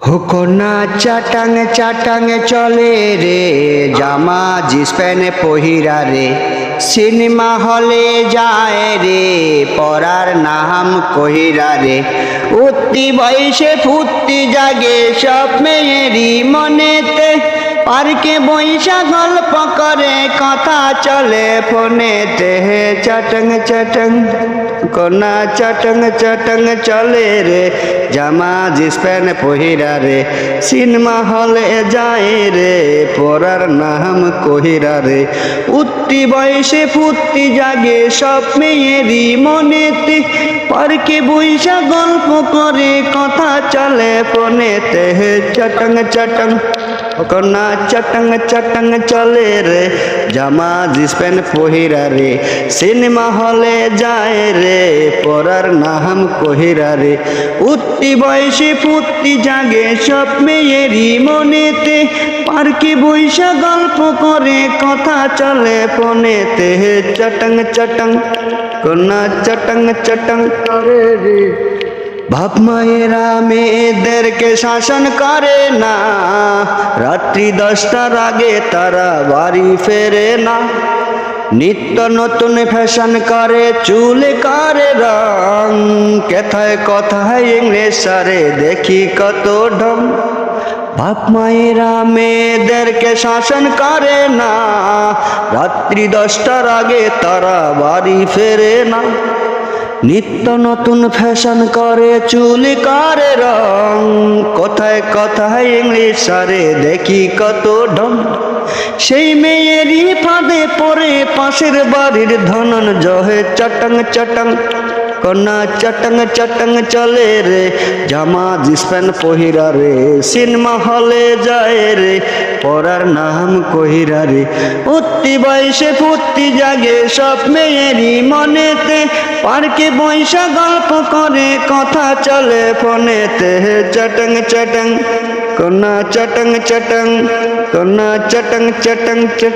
হুকনা চাটাং চাটাং চলে রে, জামা জিন্স প্যান্ট পহিরা রে, সিনেমা হলে যায় রে, পড়ার নাম কহিরা রে। উঠতি বয়সে ফুর্তি জাগে সব মেয়েরই মনেতে, পার্কে বৈশা গল্প করে কথা চলে ফোনেতে। চাটাং চাটাং কন্যা চাটাং চাটাং চলে রে, জামা জিন্স প্যান্ট পহিরা রে, সিনেমা হলে যায় রে, পড়ার নাম কহিরা রে। উঠতি বয়সে ফুর্তি জাগে সব মেয়েরই মনেতে, পার্কে বৈশা গল্প করে কথা চলে ফোনেতে। চাটাং চাটাং কন্যা চাটাং চাটাং চলে রে, জামা জিন্স প্যান্ট পহিরা রে, সিনেমা হলে যায় রে, পড়ার নাম কহিরা রে। উঠতি বয়সে ফুর্তি জাগে সব মেয়েরই মনেতে, পার্কে বৈশা গল্প করে কথা চলে ফোনেতে। চাটাং চাটাং কন্যা চাটাং চাটাং করে রে। বাপ মায়েরা মেয়েদেরকে শাসন করে না, রাত্রি 10টার আগে তারা বাড়ি ফেরে না। নিত্য নতুন ফ্যাশন করে, চুলে করে রং, কথায় কথায় ইংলিশ সারে দেখি কত ঢং। বাপ মায়েরা মেয়েদেরকে শাসন করে না, রাত্রি 10টার আগে তারা বাড়ি ফেরে না। নিত্য নতুন ফ্যাশন করে, চুল করে রং, কথায় কথায় ইংলিশ সারে দেখি কত ঢং। সেই মেয়েরই ফাঁদে পড়ে পাশের বাড়ির ধনঞ্জয়। চাটাং চাটাং কন্যা চাটাং চাটাং চলে রে, জামা জিন্স প্যান্ট পহিরা রে, সিনেমা হলে যায় রে, পড়ার নাম কহিরা রে। উঠতি বয়সে ফুর্তি জাগে সব মেয়েরই মনেতে, পার্কে বৈশা গল্প করে কথা চলে ফোনেতে। চাটাং চাটাং কন্যা চাটাং চাটাং কন্যা চাটাং চাটাং চাটাং।